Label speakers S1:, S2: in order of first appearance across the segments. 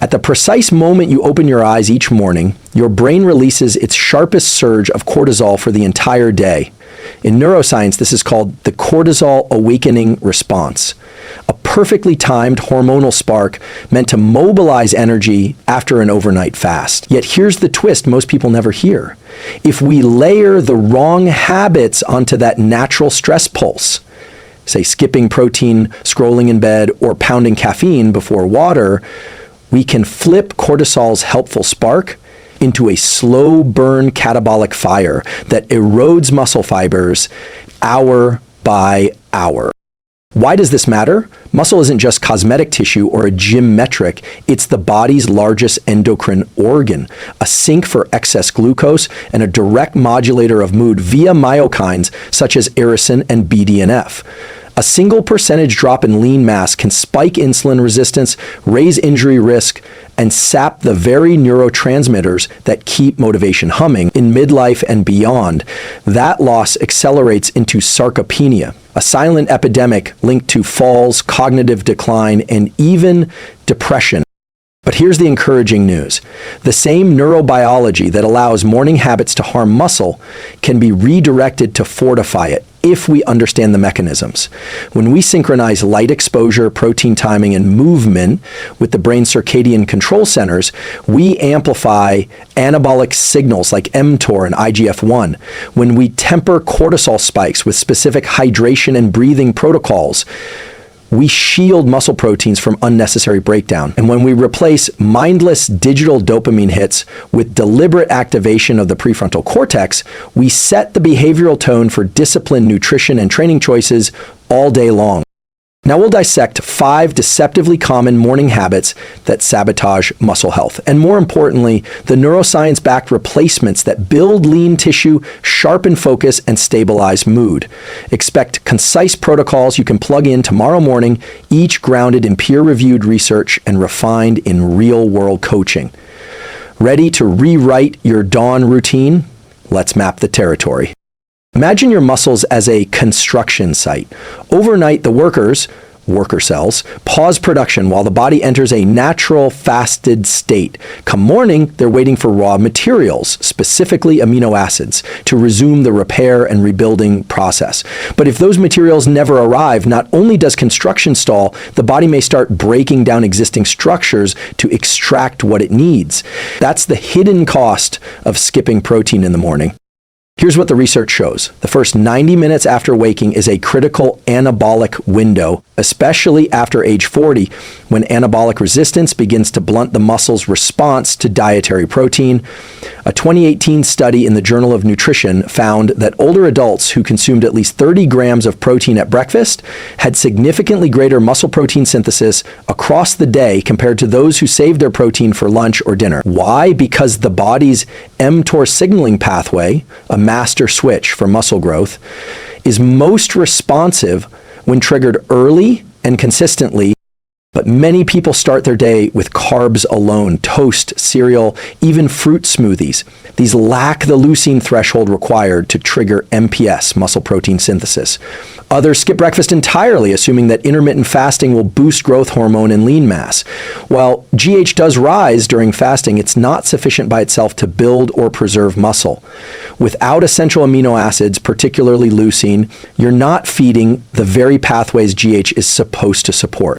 S1: At the precise moment you open your eyes each morning, your brain releases its sharpest surge of cortisol for the entire day. In neuroscience, this is called the cortisol awakening response, a perfectly timed hormonal spark meant to mobilize energy after an overnight fast. Yet here's the twist most people never hear. If we layer the wrong habits onto that natural stress pulse, say skipping protein, scrolling in bed, or pounding caffeine before water, we can flip cortisol's helpful spark into a slow burn catabolic fire that erodes muscle fibers hour by hour. Why does this matter? Muscle isn't just cosmetic tissue or a gym metric, it's the body's largest endocrine organ, a sink for excess glucose and a direct modulator of mood via myokines such as irisin and BDNF. A single percentage drop in lean mass can spike insulin resistance, raise injury risk, and sap the very neurotransmitters that keep motivation humming in midlife and beyond. That loss accelerates into sarcopenia, a silent epidemic linked to falls, cognitive decline, and even depression. But here's the encouraging news. The same neurobiology that allows morning habits to harm muscle can be redirected to fortify it if we understand the mechanisms. When we synchronize light exposure, protein timing, and movement with the brain's circadian control centers, we amplify anabolic signals like mTOR and IGF-1. When we temper cortisol spikes with specific hydration and breathing protocols, we shield muscle proteins from unnecessary breakdown. And when we replace mindless digital dopamine hits with deliberate activation of the prefrontal cortex, we set the behavioral tone for disciplined nutrition and training choices all day long. Now we'll dissect 5 deceptively common morning habits that sabotage muscle health, and more importantly, the neuroscience-backed replacements that build lean tissue, sharpen focus, and stabilize mood. Expect concise protocols you can plug in tomorrow morning, each grounded in peer-reviewed research and refined in real-world coaching. Ready to rewrite your dawn routine? Let's map the territory. Imagine your muscles as a construction site. Overnight, the worker cells, pause production while the body enters a natural fasted state. Come morning, they're waiting for raw materials, specifically amino acids, to resume the repair and rebuilding process. But if those materials never arrive, not only does construction stall, the body may start breaking down existing structures to extract what it needs. That's the hidden cost of skipping protein in the morning. Here's what the research shows. The first 90 minutes after waking is a critical anabolic window, especially after age 40, when anabolic resistance begins to blunt the muscle's response to dietary protein. A 2018 study in the Journal of Nutrition found that older adults who consumed at least 30 grams of protein at breakfast had significantly greater muscle protein synthesis across the day compared to those who saved their protein for lunch or dinner. Why? Because the body's mTOR signaling pathway, a master switch for muscle growth, is most responsive when triggered early and consistently. But many people start their day with carbs alone, toast, cereal, even fruit smoothies. These lack the leucine threshold required to trigger MPS, muscle protein synthesis. Others skip breakfast entirely, assuming that intermittent fasting will boost growth hormone and lean mass. While GH does rise during fasting, it's not sufficient by itself to build or preserve muscle. Without essential amino acids, particularly leucine, you're not feeding the very pathways GH is supposed to support.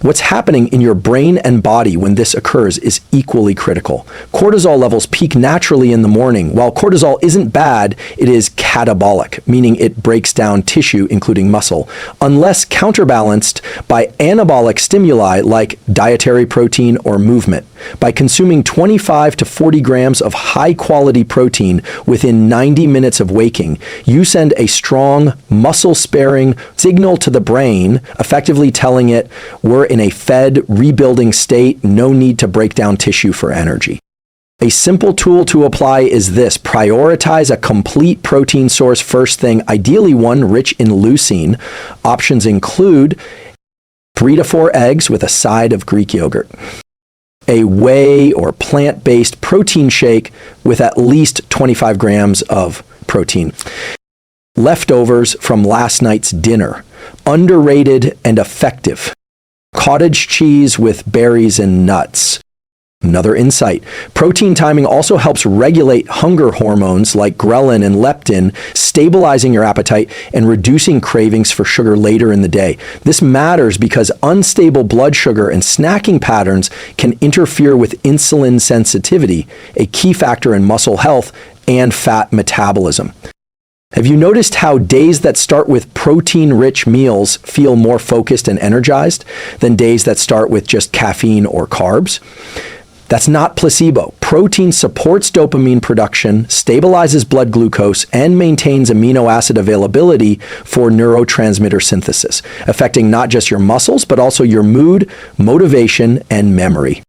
S1: What's happening in your brain and body when this occurs is equally critical. Cortisol levels peak naturally in the morning. While cortisol isn't bad, it is catabolic, meaning it breaks down tissue, including muscle, unless counterbalanced by anabolic stimuli like dietary protein or movement. By consuming 25 to 40 grams of high-quality protein within 90 minutes of waking, you send a strong, muscle-sparing signal to the brain, effectively telling it, we're in a fed, rebuilding state, no need to break down tissue for energy. A simple tool to apply is this: prioritize a complete protein source first thing, ideally one rich in leucine. Options include 3 to 4 eggs with a side of Greek yogurt, a whey or plant-based protein shake with at least 25 grams of protein, leftovers from last night's dinner, underrated and effective, cottage cheese with berries and nuts, Another insight. Protein timing also helps regulate hunger hormones like ghrelin and leptin, stabilizing your appetite and reducing cravings for sugar later in the day. This matters because unstable blood sugar and snacking patterns can interfere with insulin sensitivity, a key factor in muscle health and fat metabolism. Have you noticed how days that start with protein-rich meals feel more focused and energized than days that start with just caffeine or carbs? That's not placebo. Protein supports dopamine production, stabilizes blood glucose, and maintains amino acid availability for neurotransmitter synthesis, affecting not just your muscles, but also your mood, motivation, and memory.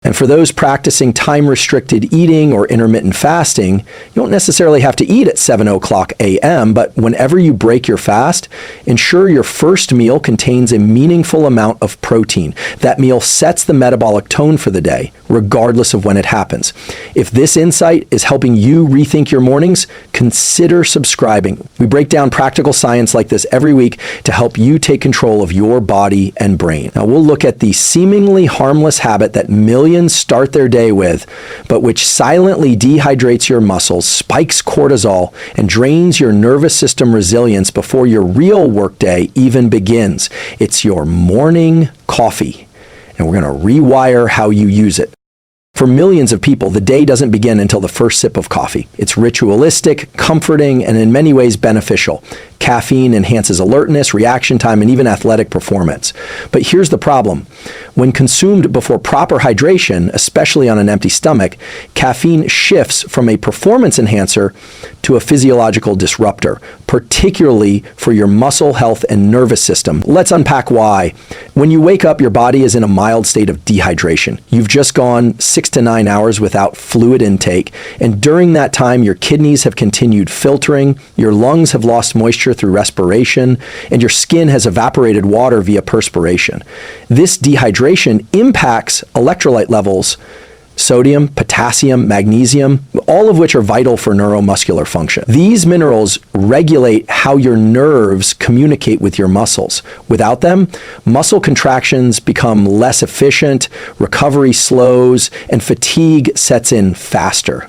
S1: And for those practicing time-restricted eating or intermittent fasting, you don't necessarily have to eat at 7 o'clock a.m., but whenever you break your fast, ensure your first meal contains a meaningful amount of protein. That meal sets the metabolic tone for the day, regardless of when it happens. If this insight is helping you rethink your mornings, consider subscribing. We break down practical science like this every week to help you take control of your body and brain. Now, we'll look at the seemingly harmless habit that millions start their day with, but which silently dehydrates your muscles, spikes cortisol, and drains your nervous system resilience before your real workday even begins. It's your morning coffee, and we're going to rewire how you use it. For millions of people, the day doesn't begin until the first sip of coffee. It's ritualistic, comforting, and in many ways beneficial. Caffeine enhances alertness, reaction time, and even athletic performance. But here's the problem. When consumed before proper hydration, especially on an empty stomach, caffeine shifts from a performance enhancer to a physiological disruptor, particularly for your muscle health and nervous system. Let's unpack why. When you wake up, your body is in a mild state of dehydration. You've just gone 6 to 9 hours without fluid intake, and during that time, your kidneys have continued filtering, your lungs have lost moisture through respiration, and your skin has evaporated water via perspiration. This dehydration impacts electrolyte levels, sodium, potassium, magnesium, all of which are vital for neuromuscular function. These minerals regulate how your nerves communicate with your muscles. Without them, muscle contractions become less efficient, recovery slows, and fatigue sets in faster.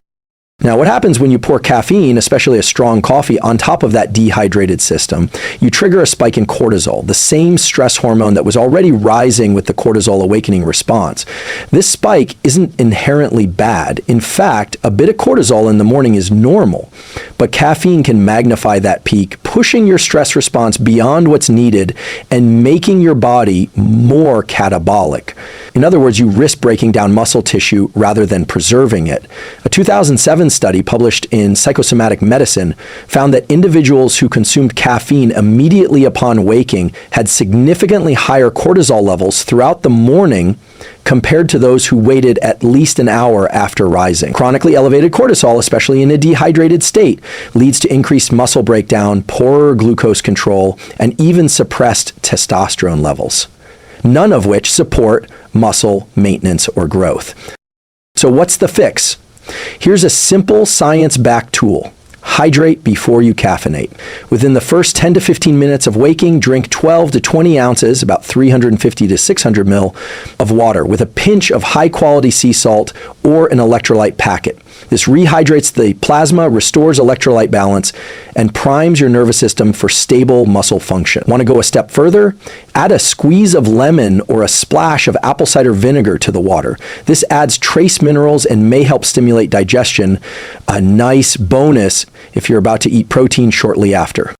S1: Now, what happens when you pour caffeine, especially a strong coffee, on top of that dehydrated system? You trigger a spike in cortisol, the same stress hormone that was already rising with the cortisol awakening response. This spike isn't inherently bad. In fact, a bit of cortisol in the morning is normal, but caffeine can magnify that peak, pushing your stress response beyond what's needed and making your body more catabolic. In other words, you risk breaking down muscle tissue rather than preserving it. A 2007 study published in Psychosomatic Medicine found that individuals who consumed caffeine immediately upon waking had significantly higher cortisol levels throughout the morning compared to those who waited at least an hour after rising. Chronically elevated cortisol, especially in a dehydrated state, leads to increased muscle breakdown, poorer glucose control, and even suppressed testosterone levels, none of which support muscle maintenance or growth. So what's the fix? Here's a simple science-backed tool. Hydrate before you caffeinate. Within the first 10 to 15 minutes of waking, drink 12 to 20 ounces, about 350 to 600 ml, of water with a pinch of high-quality sea salt or an electrolyte packet. This rehydrates the plasma, restores electrolyte balance, and primes your nervous system for stable muscle function. Want to go a step further? Add a squeeze of lemon or a splash of apple cider vinegar to the water. This adds trace minerals and may help stimulate digestion, a nice bonus if you're about to eat protein shortly after.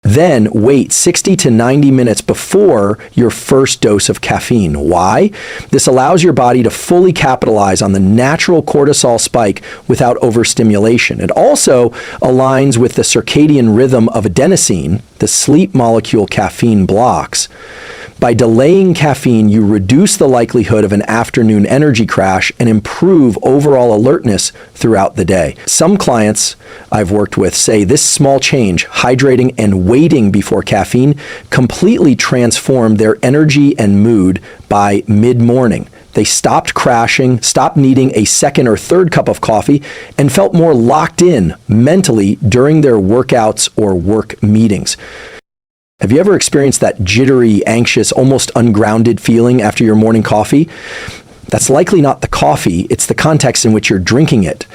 S1: Then wait 60 to 90 minutes before your first dose of caffeine. Why? This allows your body to fully capitalize on the natural cortisol spike without overstimulation. It also aligns with the circadian rhythm of adenosine, the sleep molecule caffeine blocks. By delaying caffeine, you reduce the likelihood of an afternoon energy crash and improve overall alertness throughout the day. Some clients I've worked with say this small change, hydrating and waiting before caffeine, completely transformed their energy and mood by mid-morning. They stopped crashing, stopped needing a second or third cup of coffee, and felt more locked in mentally during their workouts or work meetings. Have you ever experienced that jittery, anxious, almost ungrounded feeling after your morning coffee? That's likely not the coffee, it's the context in which you're drinking it.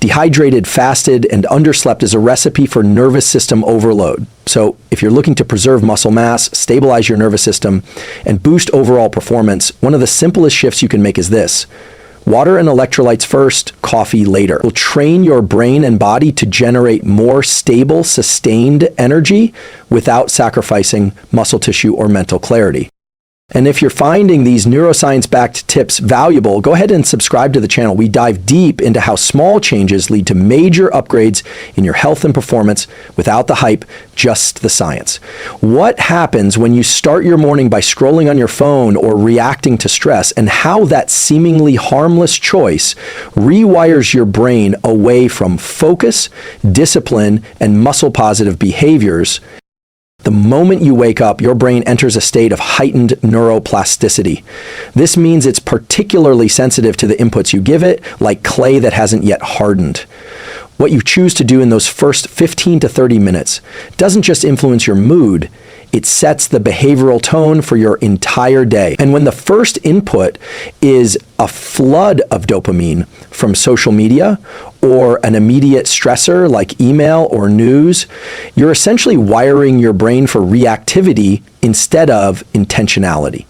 S1: Dehydrated, fasted, and underslept is a recipe for nervous system overload. So if you're looking to preserve muscle mass, stabilize your nervous system, and boost overall performance, one of the simplest shifts you can make is this. Water and electrolytes first, coffee later. It will train your brain and body to generate more stable, sustained energy without sacrificing muscle tissue or mental clarity. And if you're finding these neuroscience-backed tips valuable, go ahead and subscribe to the channel. We dive deep into how small changes lead to major upgrades in your health and performance without the hype, just the science. What happens when you start your morning by scrolling on your phone or reacting to stress, and how that seemingly harmless choice rewires your brain away from focus, discipline, and muscle-positive behaviors. The moment you wake up, your brain enters a state of heightened neuroplasticity. This means it's particularly sensitive to the inputs you give it, like clay that hasn't yet hardened. What you choose to do in those first 15 to 30 minutes doesn't just influence your mood, it sets the behavioral tone for your entire day. And when the first input is a flood of dopamine from social media or an immediate stressor like email or news, you're essentially wiring your brain for reactivity instead of intentionality.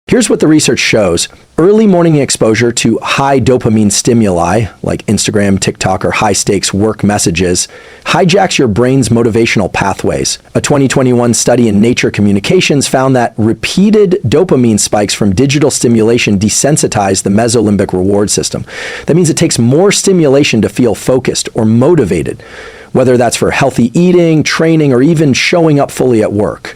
S1: Here's what the research shows. Early morning exposure to high dopamine stimuli, like Instagram, TikTok, or high-stakes work messages, hijacks your brain's motivational pathways. A 2021 study in Nature Communications found that repeated dopamine spikes from digital stimulation desensitize the mesolimbic reward system. That means it takes more stimulation to feel focused or motivated, whether that's for healthy eating, training, or even showing up fully at work.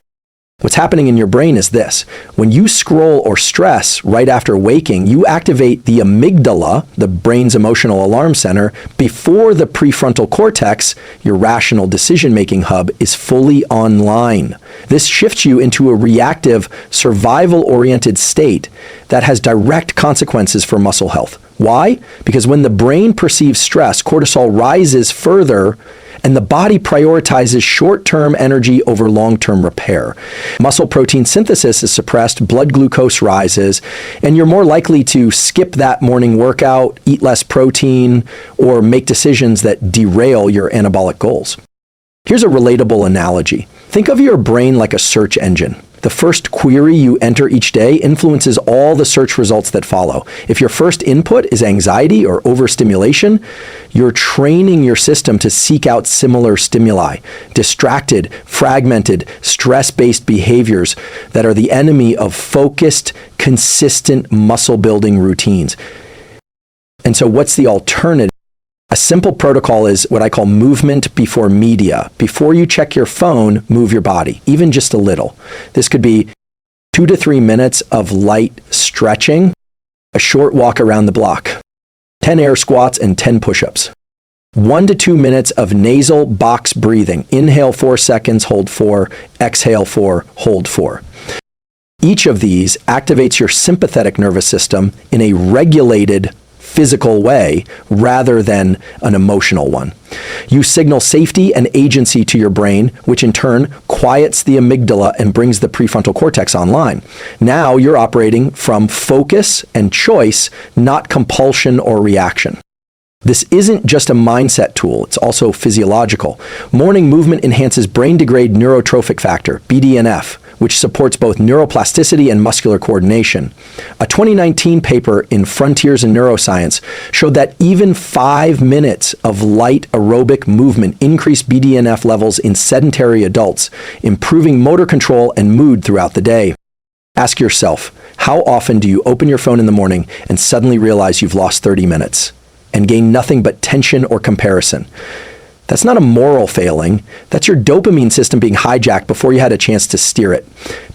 S1: What's happening in your brain is this. When you scroll or stress right after waking, you activate the amygdala, the brain's emotional alarm center, before the prefrontal cortex, your rational decision-making hub, is fully online. This shifts you into a reactive, survival-oriented state that has direct consequences for muscle health. Why? Because when the brain perceives stress, cortisol rises further, and the body prioritizes short-term energy over long-term repair. Muscle protein synthesis is suppressed, blood glucose rises, and you're more likely to skip that morning workout, eat less protein, or make decisions that derail your anabolic goals. Here's a relatable analogy. Think of your brain like a search engine. The first query you enter each day influences all the search results that follow. If your first input is anxiety or overstimulation, you're training your system to seek out similar stimuli, distracted, fragmented, stress-based behaviors that are the enemy of focused, consistent muscle-building routines. And so what's the alternative? A simple protocol is what I call movement before media. Before you check your phone, move your body, even just a little. This could be 2 to 3 minutes of light stretching, a short walk around the block, 10 air squats and 10 push-ups. 1 to 2 minutes of nasal box breathing. Inhale 4 seconds, hold 4, exhale 4, hold 4. Each of these activates your sympathetic nervous system in a regulated physical way rather than an emotional one. You signal safety and agency to your brain, which in turn quiets the amygdala and brings the prefrontal cortex online. Now you're operating from focus and choice, not compulsion or reaction. This isn't just a mindset tool, it's also physiological. Morning movement enhances brain-degrade neurotrophic factor, BDNF, which supports both neuroplasticity and muscular coordination. A 2019 paper in Frontiers in Neuroscience showed that even 5 minutes of light aerobic movement increased BDNF levels in sedentary adults, improving motor control and mood throughout the day. Ask yourself, how often do you open your phone in the morning and suddenly realize you've lost 30 minutes and gain nothing but tension or comparison? That's not a moral failing. That's your dopamine system being hijacked before you had a chance to steer it.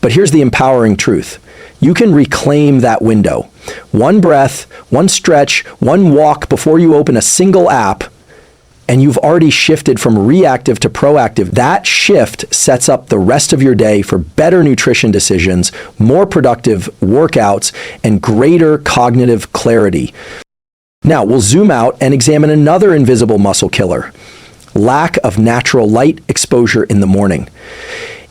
S1: But here's the empowering truth. You can reclaim that window. One breath, one stretch, one walk before you open a single app, and you've already shifted from reactive to proactive. That shift sets up the rest of your day for better nutrition decisions, more productive workouts, and greater cognitive clarity. Now, we'll zoom out and examine another invisible muscle killer. Lack of natural light exposure in the morning.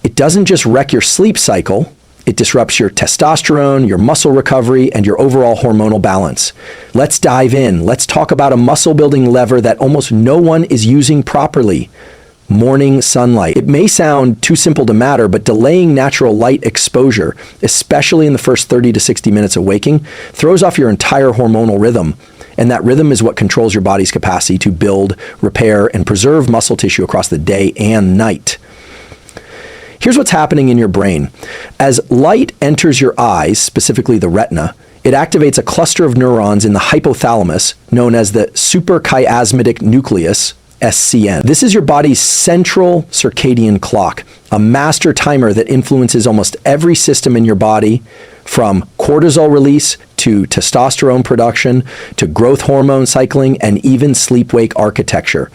S1: It doesn't just wreck your sleep cycle, It disrupts your testosterone, your muscle recovery, and your overall hormonal balance. Let's dive in. Let's talk about a muscle building lever that almost no one is using properly. Morning sunlight. It may sound too simple to matter, but delaying natural light exposure, especially in the first 30 to 60 minutes of waking, throws off your entire hormonal rhythm. And that rhythm is what controls your body's capacity to build, repair, and preserve muscle tissue across the day and night. Here's what's happening in your brain. As light enters your eyes, specifically the retina, it activates a cluster of neurons in the hypothalamus, known as the suprachiasmatic nucleus, SCN. This is your body's central circadian clock, a master timer that influences almost every system in your body, from cortisol release to testosterone production to growth hormone cycling and even sleep-wake architecture.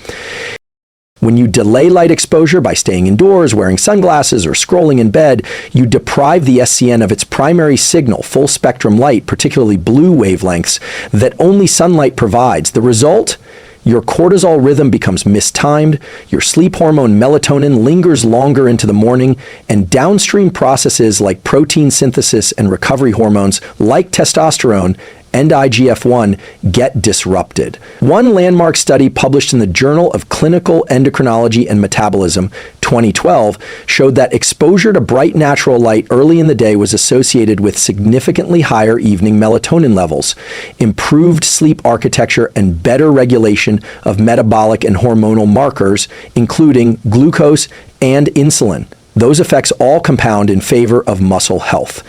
S1: When you delay light exposure by staying indoors, wearing sunglasses, or scrolling in bed, you deprive the SCN of its primary signal, full spectrum light, particularly blue wavelengths, that only sunlight provides. The result? Your cortisol rhythm becomes mistimed, your sleep hormone melatonin lingers longer into the morning, and downstream processes like protein synthesis and recovery hormones like testosterone and IGF-1 get disrupted. One landmark study published in the Journal of Clinical Endocrinology and Metabolism, 2012, showed that exposure to bright natural light early in the day was associated with significantly higher evening melatonin levels, improved sleep architecture, and better regulation of metabolic and hormonal markers, including glucose and insulin. Those effects all compound in favor of muscle health.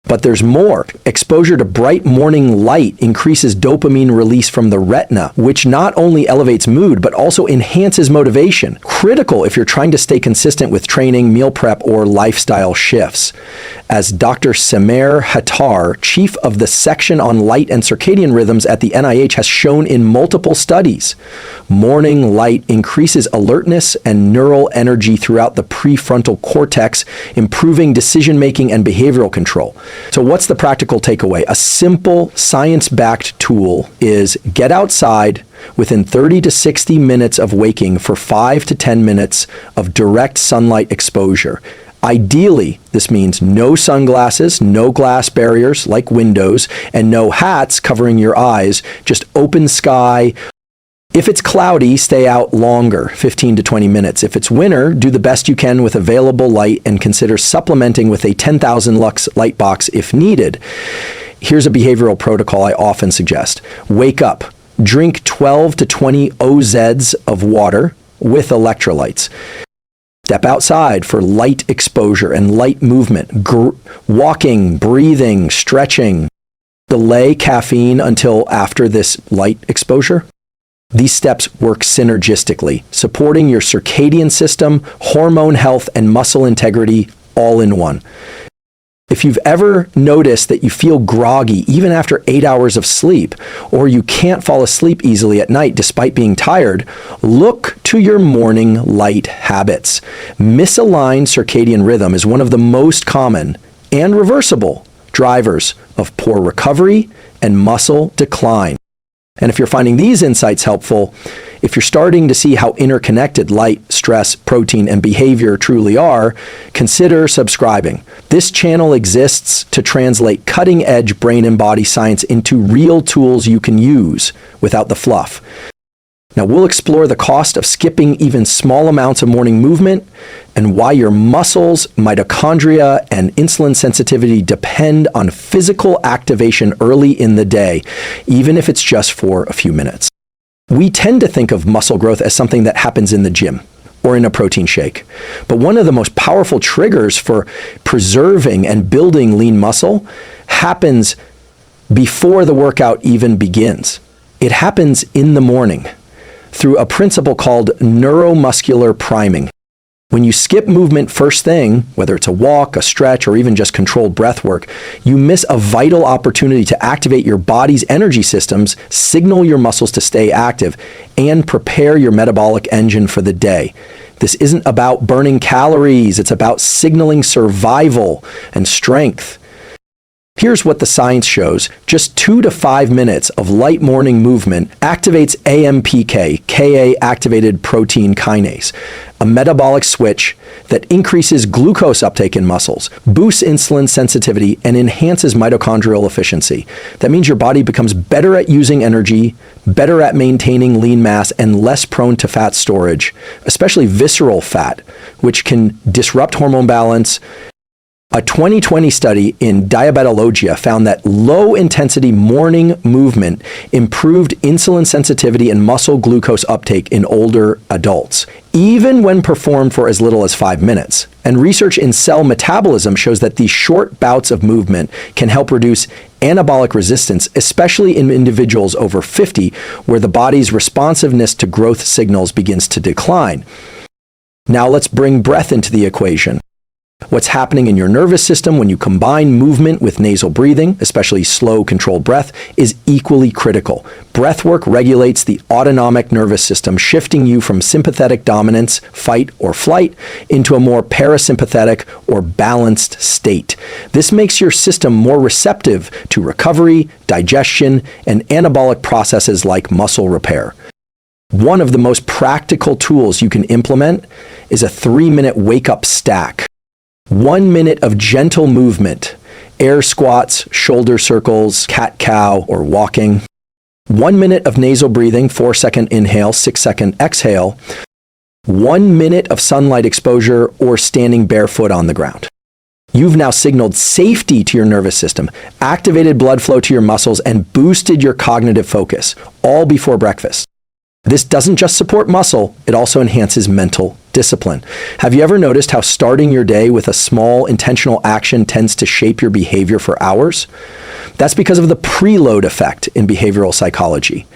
S1: But there's more. Exposure to bright morning light increases dopamine release from the retina, which not only elevates mood, but also enhances motivation. Critical if you're trying to stay consistent with training, meal prep, or lifestyle shifts. As Dr. Samer Hattar, chief of the section on light and circadian rhythms at the NIH, has shown in multiple studies, morning light increases alertness and neural energy throughout the prefrontal cortex, improving decision-making and behavioral control. So what's the practical takeaway? A simple science-backed tool is get outside within 30 to 60 minutes of waking for 5 to 10 minutes of direct sunlight exposure. Ideally, this means no sunglasses, no glass barriers like windows, and no hats covering your eyes, just open sky. If it's cloudy, stay out longer, 15 to 20 minutes. If it's winter, do the best you can with available light and consider supplementing with a 10,000 lux light box if needed. Here's a behavioral protocol I often suggest. Wake up, drink 12 to 20 OZs of water with electrolytes. Step outside for light exposure and light movement, walking, breathing, stretching. Delay caffeine until after this light exposure. These steps work synergistically, supporting your circadian system, hormone health, and muscle integrity all in one. If you've ever noticed that you feel groggy even after 8 hours of sleep, or you can't fall asleep easily at night despite being tired, look to your morning light habits. Misaligned circadian rhythm is one of the most common and reversible drivers of poor recovery and muscle decline. And if you're finding these insights helpful, if you're starting to see how interconnected light, stress, protein, and behavior truly are, consider subscribing. This channel exists to translate cutting-edge brain and body science into real tools you can use without the fluff. Now, we'll explore the cost of skipping even small amounts of morning movement and why your muscles, mitochondria, and insulin sensitivity depend on physical activation early in the day, even if it's just for a few minutes. We tend to think of muscle growth as something that happens in the gym or in a protein shake. But one of the most powerful triggers for preserving and building lean muscle happens before the workout even begins. It happens in the morning through a principle called neuromuscular priming. When you skip movement first thing, whether it's a walk, a stretch, or even just controlled breath work, you miss a vital opportunity to activate your body's energy systems, signal your muscles to stay active, and prepare your metabolic engine for the day. This isn't about burning calories, it's about signaling survival and strength. Here's what the science shows. Just 2 to 5 minutes of light morning movement activates AMPK, Ka-activated protein kinase, a metabolic switch that increases glucose uptake in muscles, boosts insulin sensitivity, and enhances mitochondrial efficiency. That means your body becomes better at using energy, better at maintaining lean mass, and less prone to fat storage, especially visceral fat, which can disrupt hormone balance. A 2020 study in Diabetologia found that low-intensity morning movement improved insulin sensitivity and muscle glucose uptake in older adults, even when performed for as little as 5 minutes. And research in cell metabolism shows that these short bouts of movement can help reduce anabolic resistance, especially in individuals over 50, where the body's responsiveness to growth signals begins to decline. Now let's bring breath into the equation. What's happening in your nervous system when you combine movement with nasal breathing, especially slow, controlled breath, is equally critical. Breath work regulates the autonomic nervous system, shifting you from sympathetic dominance, fight or flight, into a more parasympathetic or balanced state. This makes your system more receptive to recovery, digestion, and anabolic processes like muscle repair. One of the most practical tools you can implement is a 3-minute wake-up stack. 1 minute of gentle movement, air squats, shoulder circles, cat-cow, or walking. 1 minute of nasal breathing, 4-second inhale, 6-second exhale. 1 minute of sunlight exposure or standing barefoot on the ground. You've now signaled safety to your nervous system, activated blood flow to your muscles, and boosted your cognitive focus, all before breakfast. This doesn't just support muscle, it also enhances mental discipline. Have you ever noticed how starting your day with a small intentional action tends to shape your behavior for hours? That's because of the preload effect in behavioral psychology.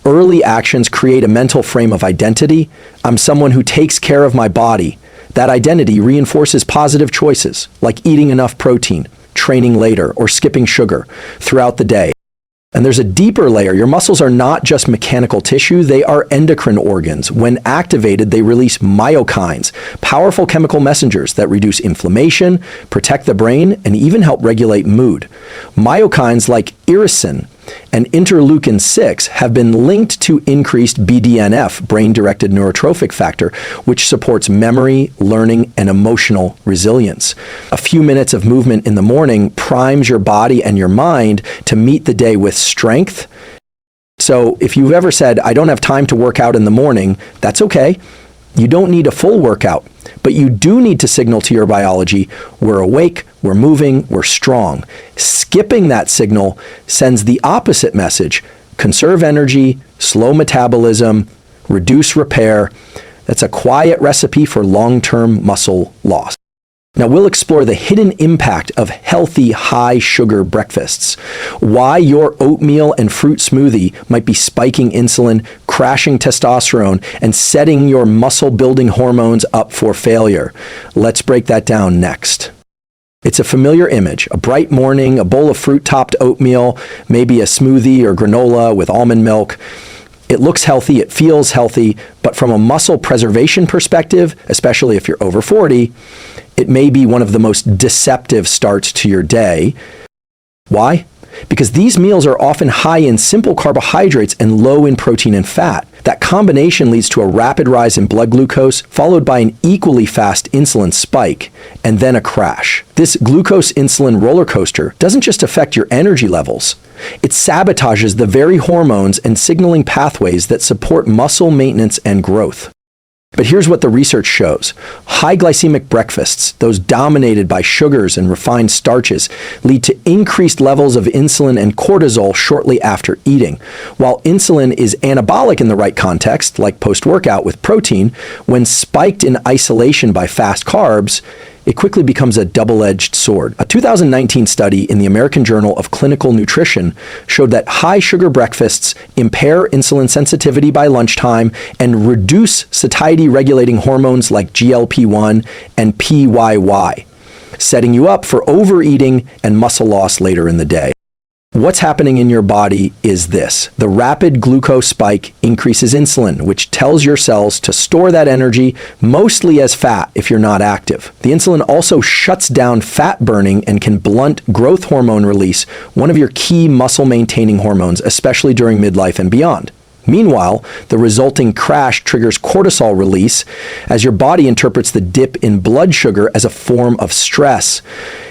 S1: Early actions create a mental frame of identity. I'm someone who takes care of my body. That identity reinforces positive choices, like eating enough protein, training later, or skipping sugar throughout the day. And there's a deeper layer. Your muscles are not just mechanical tissue, they are endocrine organs. When activated, they release myokines, powerful chemical messengers that reduce inflammation, protect the brain, and even help regulate mood. Myokines like irisin and interleukin-6 have been linked to increased BDNF, brain-directed neurotrophic factor, which supports memory, learning, and emotional resilience. A few minutes of movement in the morning primes your body and your mind to meet the day with strength. So if you've ever said, I don't have time to work out in the morning, that's okay. You don't need a full workout, but you do need to signal to your biology, we're awake, we're moving, we're strong. Skipping that signal sends the opposite message: conserve energy, slow metabolism, reduce repair. That's a quiet recipe for long-term muscle loss. Now we'll explore the hidden impact of healthy high-sugar breakfasts, why your oatmeal and fruit smoothie might be spiking insulin, crashing testosterone, and setting your muscle-building hormones up for failure. Let's break that down next. It's a familiar image: a bright morning, a bowl of fruit-topped oatmeal, maybe a smoothie or granola with almond milk. It looks healthy, it feels healthy, but from a muscle preservation perspective, especially if you're over 40, it may be one of the most deceptive starts to your day. Why? Because these meals are often high in simple carbohydrates and low in protein and fat. That combination leads to a rapid rise in blood glucose, followed by an equally fast insulin spike, and then a crash. This glucose-insulin roller coaster doesn't just affect your energy levels. It sabotages the very hormones and signaling pathways that support muscle maintenance and growth. But here's what the research shows. High glycemic breakfasts, those dominated by sugars and refined starches, lead to increased levels of insulin and cortisol shortly after eating. While insulin is anabolic in the right context, like post-workout with protein, when spiked in isolation by fast carbs, it quickly becomes a double-edged sword. A 2019 study in the American Journal of Clinical Nutrition showed that high-sugar breakfasts impair insulin sensitivity by lunchtime and reduce satiety-regulating hormones like GLP-1 and PYY, setting you up for overeating and muscle loss later in the day. What's happening in your body is this. The rapid glucose spike increases insulin, which tells your cells to store that energy mostly as fat if you're not active. The insulin also shuts down fat burning and can blunt growth hormone release, one of your key muscle-maintaining hormones, especially during midlife and beyond. Meanwhile, the resulting crash triggers cortisol release as your body interprets the dip in blood sugar as a form of stress.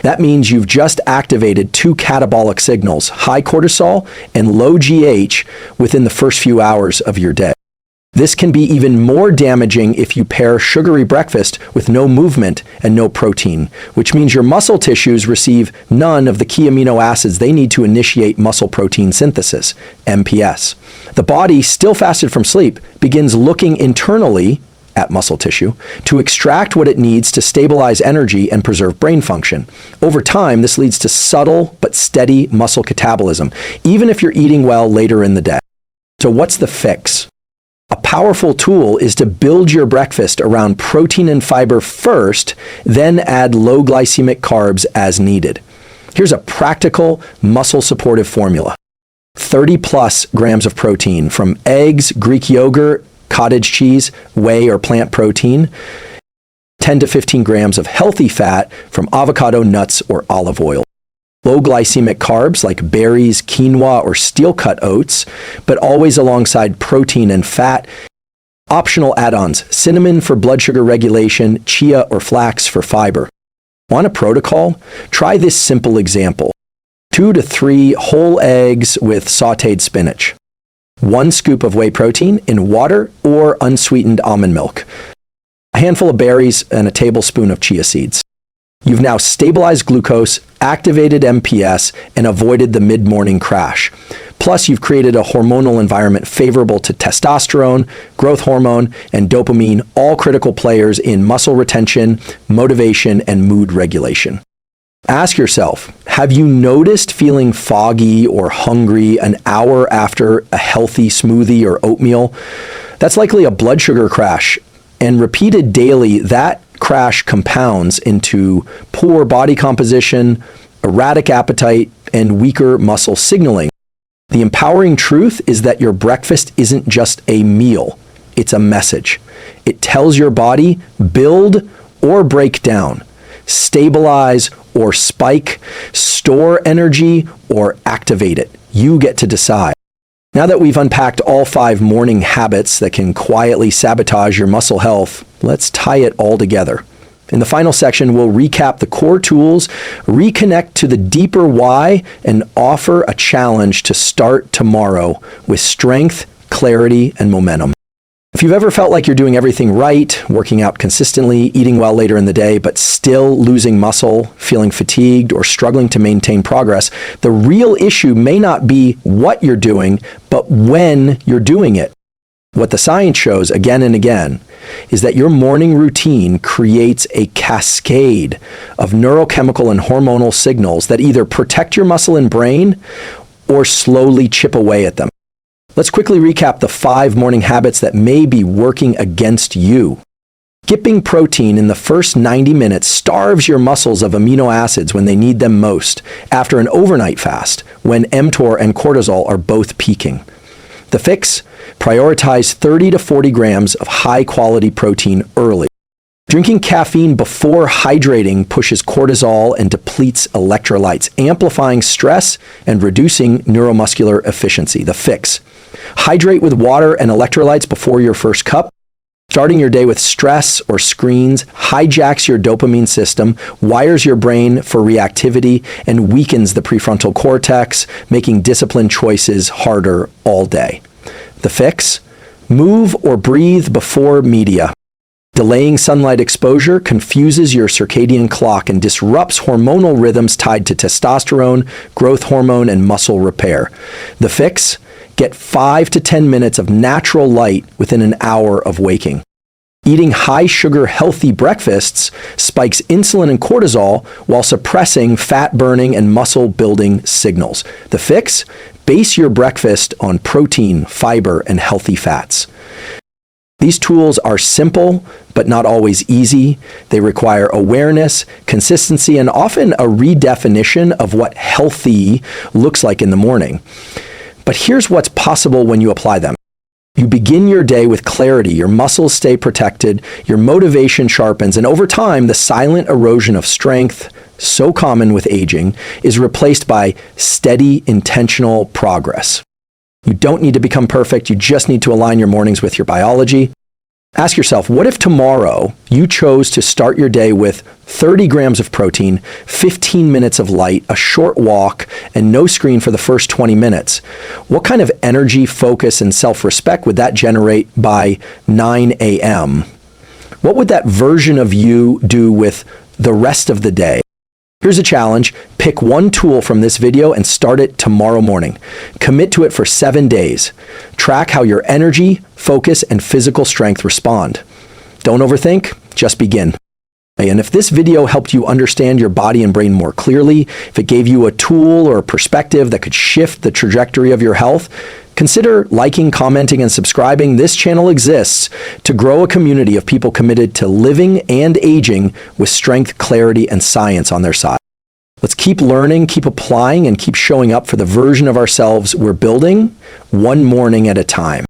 S1: That means you've just activated two catabolic signals, high cortisol and low GH, within the first few hours of your day. This can be even more damaging if you pair sugary breakfast with no movement and no protein, which means your muscle tissues receive none of the key amino acids they need to initiate muscle protein synthesis, MPS. The body, still fasted from sleep, begins looking internally at muscle tissue to extract what it needs to stabilize energy and preserve brain function. Over time, this leads to subtle but steady muscle catabolism, even if you're eating well later in the day. So what's the fix? A powerful tool is to build your breakfast around protein and fiber first, then add low glycemic carbs as needed. Here's a practical, muscle-supportive formula. 30 plus grams of protein from eggs, Greek yogurt, cottage cheese, whey or plant protein. 10 to 15 grams of healthy fat from avocado, nuts, or olive oil. Low glycemic carbs like berries, quinoa, or steel-cut oats, but always alongside protein and fat. Optional add-ons, cinnamon for blood sugar regulation, chia or flax for fiber. Want a protocol? Try this simple example. 2 to 3 whole eggs with sautéed spinach. 1 scoop of whey protein in water or unsweetened almond milk. A handful of berries and a tablespoon of chia seeds. You've now stabilized glucose, activated MPS, and avoided the mid-morning crash. Plus, you've created a hormonal environment favorable to testosterone, growth hormone, and dopamine, all critical players in muscle retention, motivation, and mood regulation. Ask yourself, have you noticed feeling foggy or hungry an hour after a healthy smoothie or oatmeal? That's likely a blood sugar crash, and repeated daily, that crash compounds into poor body composition, erratic appetite, and weaker muscle signaling. The empowering truth is that your breakfast isn't just a meal, it's a message. It tells your body, build or break down, stabilize or spike, store energy or activate it. You get to decide. Now that we've unpacked all 5 morning habits that can quietly sabotage your muscle health, let's tie it all together. In the final section, we'll recap the core tools, reconnect to the deeper why, and offer a challenge to start tomorrow with strength, clarity, and momentum. If you've ever felt like you're doing everything right, working out consistently, eating well later in the day, but still losing muscle, feeling fatigued, or struggling to maintain progress, the real issue may not be what you're doing, but when you're doing it. What the science shows again and again is that your morning routine creates a cascade of neurochemical and hormonal signals that either protect your muscle and brain or slowly chip away at them. Let's quickly recap the 5 morning habits that may be working against you. Skipping protein in the first 90 minutes starves your muscles of amino acids when they need them most after an overnight fast, when mTOR and cortisol are both peaking. The fix? Prioritize 30 to 40 grams of high-quality protein early. Drinking caffeine before hydrating pushes cortisol and depletes electrolytes, amplifying stress and reducing neuromuscular efficiency. The fix? Hydrate with water and electrolytes before your first cup. Starting your day with stress or screens hijacks your dopamine system, wires your brain for reactivity, and weakens the prefrontal cortex, making disciplined choices harder all day. The fix? Move or breathe before media. Delaying sunlight exposure confuses your circadian clock and disrupts hormonal rhythms tied to testosterone, growth hormone, and muscle repair. The fix? Get 5 to 10 minutes of natural light within an hour of waking. Eating high-sugar, healthy breakfasts spikes insulin and cortisol while suppressing fat-burning and muscle-building signals. The fix? Base your breakfast on protein, fiber, and healthy fats. These tools are simple, but not always easy. They require awareness, consistency, and often a redefinition of what healthy looks like in the morning. But here's what's possible when you apply them. You begin your day with clarity, your muscles stay protected, your motivation sharpens, and over time, the silent erosion of strength, so common with aging, is replaced by steady, intentional progress. You don't need to become perfect, you just need to align your mornings with your biology. Ask yourself, what if tomorrow you chose to start your day with 30 grams of protein, 15 minutes of light, a short walk, and no screen for the first 20 minutes? What kind of energy, focus, and self-respect would that generate by 9 a.m.? What would that version of you do with the rest of the day? Here's a challenge. Pick one tool from this video and start it tomorrow morning. Commit to it for 7 days. Track how your energy, focus, and physical strength respond. Don't overthink, just begin. And if this video helped you understand your body and brain more clearly, if it gave you a tool or a perspective that could shift the trajectory of your health, consider liking, commenting, and subscribing. This channel exists to grow a community of people committed to living and aging with strength, clarity, and science on their side. Let's keep learning, keep applying, and keep showing up for the version of ourselves we're building, one morning at a time.